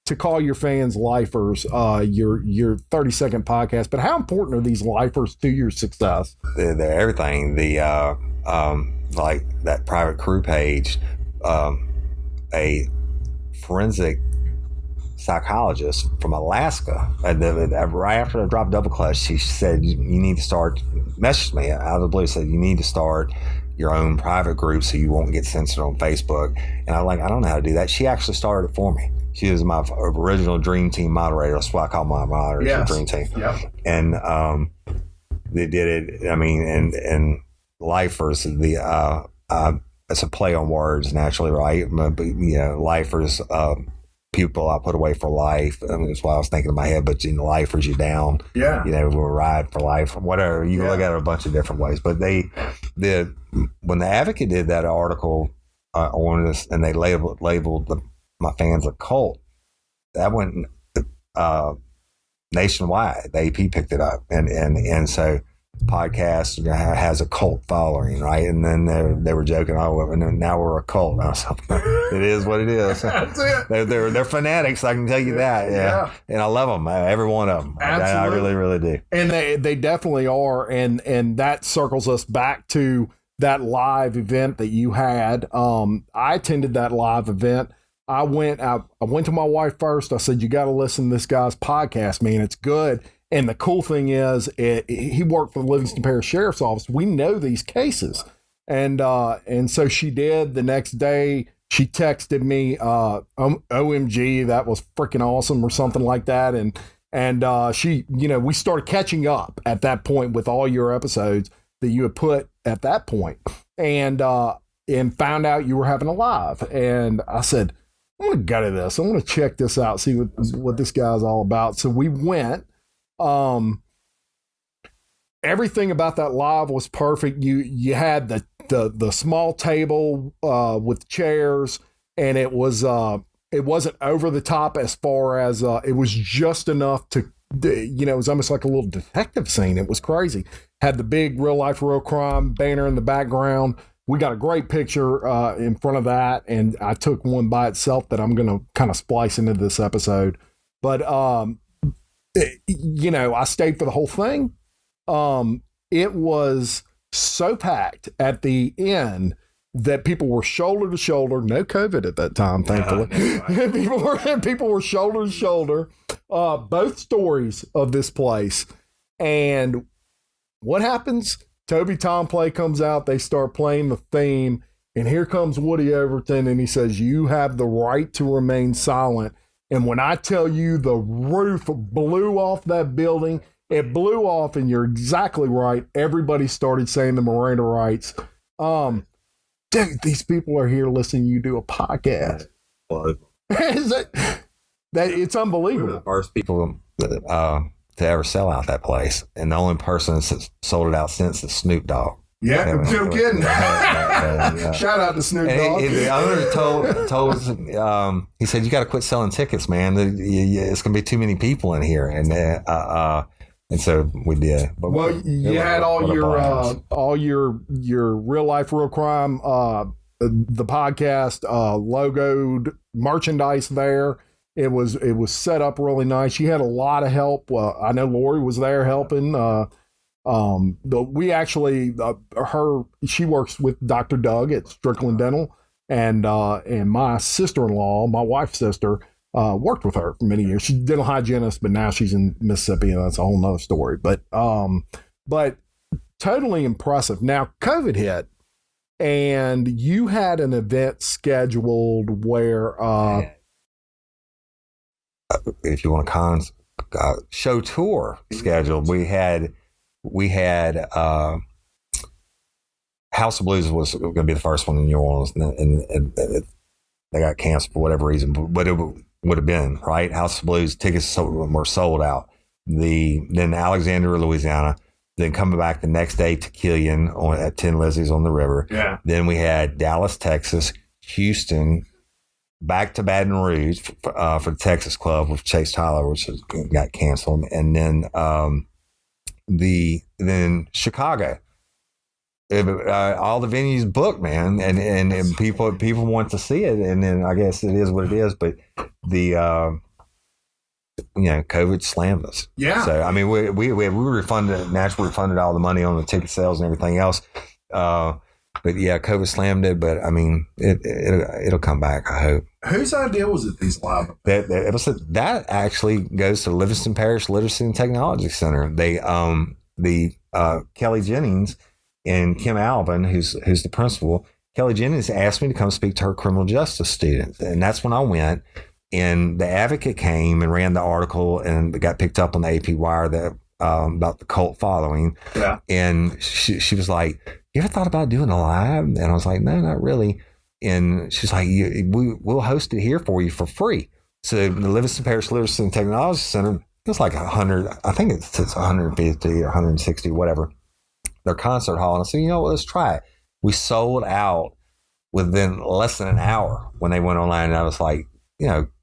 to call your fans lifers, your 30-second podcast, but how important are these lifers to your success? They're everything. Like that private crew page, a forensic psychologist from Alaska, right after I dropped Double Clutch, she said, you need to start, messaged me out of the blue, said, you need to start your own private group so you won't get censored on Facebook. And I'm like, I don't know how to do that. She actually started it for me. She was my original Dream Team moderator. That's why I call my moderators the Dream Team. Yep. And they did it. I mean, and lifers, it's a play on words naturally, right? But, lifers, people I put away for life. I mean, that's why I was thinking in my head, but lifers you down. Yeah. We'll ride for life, whatever. You can look at it a bunch of different ways. But when the Advocate did that article on this, and they labeled my fans a cult, that went nationwide. The AP picked it up, and so podcast has a cult following, right? And then they were joking, and now we're a cult. I was like, it is what it is. They're fanatics, I can tell you that. Yeah. And I love them, every one of them. Absolutely. I really, really do. And they definitely are, and that circles us back to that live event that you had. I attended that live event. I went to my wife first. I said, you got to listen to this guy's podcast, man. It's good. And the cool thing is, he worked for the Livingston Parish Sheriff's Office. We know these cases. And so she did. The next day, she texted me, OMG, that was freaking awesome, or something like that. And she, we started catching up at that point with all your episodes that you had put at that point. And found out you were having a live. And I said, I'm going to go to this. I want to check this out, see what this guy's all about. So we went. Everything about that live was perfect. You had the small table with chairs, and it wasn't over the top as far as it was just enough to, it was almost like a little detective scene. It was crazy. Had the big real life, real crime banner in the background. We got a great picture in front of that, and I took one by itself that I'm going to kind of splice into this episode. But I stayed for the whole thing. It was so packed at the end that people were shoulder to shoulder. No COVID at that time, thankfully. People were shoulder to shoulder. Both stories of this place. And what happens? Toby Tomplay comes out. They start playing the theme. And here comes Woody Overton, and he says, you have the right to remain silent. And when I tell you the roof blew off that building, it blew off, and you're exactly right. Everybody started saying the Miranda rights. Dude, these people are here listening to you do a podcast. It's unbelievable. We were the first people to ever sell out that place. And the only person that's sold it out since is Snoop Dogg. Yeah, no kidding. Shout out to Snoop Dogg. The owner told us, he said, you got to quit selling tickets, man. It's going to be too many people in here. And so we did. But you had all your real life, real crime, the podcast, logoed merchandise there. It was set up really nice. You had a lot of help. I know Lori was there helping. We actually, she works with Dr. Doug at Strickland Dental, and my sister-in-law, my wife's sister, worked with her for many years. She's a dental hygienist, but now she's in Mississippi, and that's a whole nother story. But totally impressive. Now, COVID hit, and you had an event scheduled where, if you want to show tour scheduled, we had House of Blues was going to be the first one in New Orleans, and they got canceled for whatever reason, but it would have been, right? House of Blues tickets were sold out. Then Alexandria, Louisiana, then coming back the next day to Killian at 10 Lizzie's on the river. Yeah. Then we had Dallas, Texas, Houston, back to Baton Rouge for the Texas Club with Chase Tyler, which got canceled, and then then Chicago. All the venues booked, man, and people want to see it, and then I guess it is what it is. But the COVID slammed us. Yeah. So, I mean, we naturally refunded all the money on the ticket sales and everything else. But yeah, COVID slammed it. But I mean, it'll come back, I hope. Whose idea was it, these live? That actually goes to Livingston Parish Literacy and Technology Center. They, Kelly Jennings and Kim Alvin, who's the principal, Kelly Jennings asked me to come speak to her criminal justice students. And that's when I went. And the Advocate came and ran the article, and it got picked up on the AP Wire that about the cult following. Yeah. And she was like, "You ever thought about doing a live?" And I was like, "No, not really." And she's like, "We'll host it here for you for free." So the Livingston Parish Literacy and Technology Center, it's like 100. I think it's 150 or 160, whatever. Their concert hall. And I said, "You know what? Let's try it." We sold out within less than an hour when they went online, and I was like,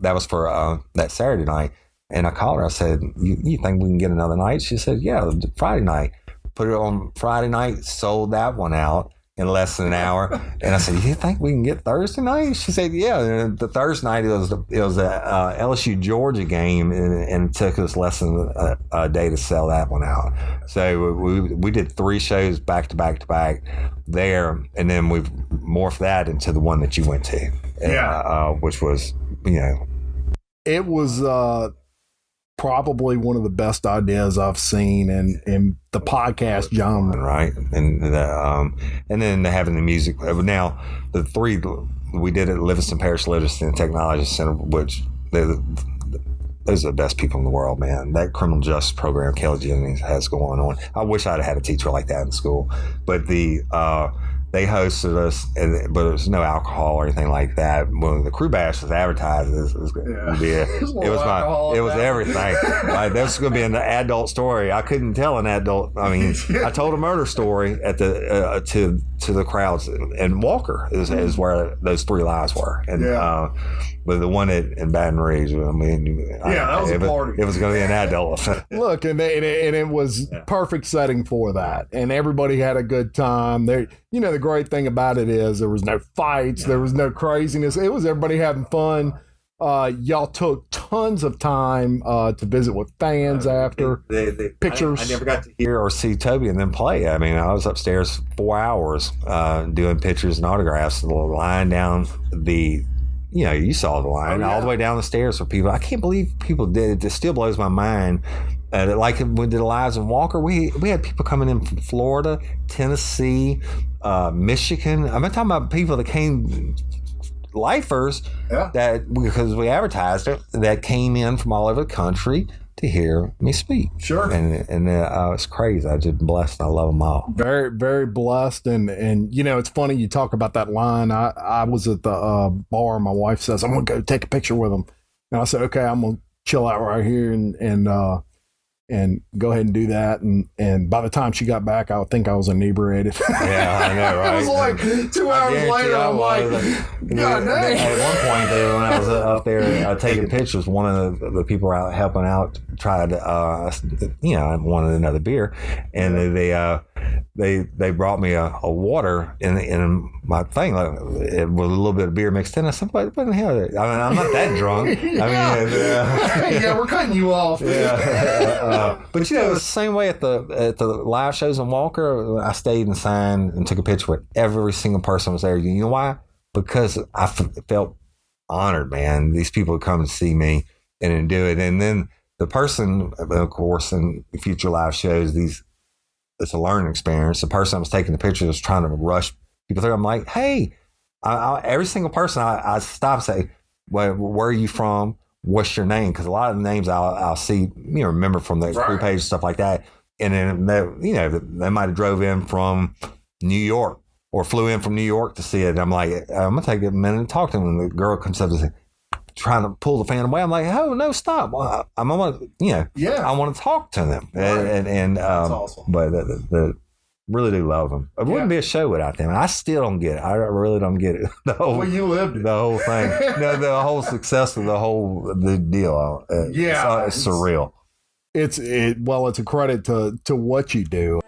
that was for that Saturday night. And I called her. I said, you think we can get another night? She said, yeah, Friday night. Put it on Friday night, sold that one out in less than an hour. And I said, you think we can get Thursday night? She said, yeah. And the Thursday night, it was a LSU Georgia game, and it took us less than a day to sell that one out. So we did 3 shows back to back to back there, and then we've morphed that into the one that you went to. Yeah. Which was, it was probably one of the best ideas I've seen in the podcast genre. Right. And then having the music. Now, the 3 we did at Livingston Parish Literacy and Technology Center, which those are the best people in the world, man. That criminal justice program Kelly Jennings has going on. I wish I'd had a teacher like that in school. But they hosted us, but there was no alcohol or anything like that. When the Crew Bash was advertised, it was everything. Like, that was going to be an adult story. I couldn't tell an adult. I mean, I told a murder story at the to the crowds, and Walker is where those 3 lives were, and but the one in Baton Rouge, I mean, that was a party. It was going to be an adult. Look, and it was perfect setting for that, and everybody had a good time. There, the great thing about it is there was no fights, there was no craziness. It was everybody having fun. Y'all took tons of time to visit with fans after pictures. I never got to hear or see Toby and them play. I mean, I was upstairs 4 hours doing pictures and autographs, the line down the. You saw the line all the way down the stairs for people. I can't believe people did it. It still blows my mind. Like when we did lives in Walker, we had people coming in from Florida, Tennessee, Michigan. I'm not talking about people that came, lifers, that because we advertised it, that came in from all over the country to hear me speak. Sure. And it's crazy. I'm just blessed. I love them all. Very, very blessed. And it's funny you talk about that line. I was at the bar. My wife says, I'm going to go take a picture with them. And I said, okay, I'm going to chill out right here and go ahead and do that. And by the time she got back, I think I was inebriated. Yeah, I know, right? It was like 2 hours later, I'm like, God dang. At one point, when I was up there taking pictures, one of the people out helping out tried, I wanted another beer, and they brought me a water in my thing, like, with a little bit of beer mixed in. I said, what the hell? I mean, I'm not that drunk. We're cutting you off. But it was the same way at the live shows in Walker. I stayed and signed and took a picture with every single person who was there. You know why? Because I felt honored, man. These people would come to see me and do it. And then the person, of course, in future live shows, it's a learning experience. The person I was taking the picture was trying to rush people through. I'm like, hey, every single person I stop and say, where are you from? What's your name? Because a lot of the names I'll see, remember from the crew page, stuff like that. And then they might have drove in from New York or flew in from New York to see it. And I'm like, I'm going to take a minute and talk to them. And the girl comes up and says, trying to pull the fan away. I'm like, oh, no, stop. I want to talk to them. Right. And that's awesome. But really do love them. It wouldn't be a show without them. I still don't get it. I really don't get it. You lived it. The whole thing. The whole success of the deal. It's surreal. It's a credit to what you do.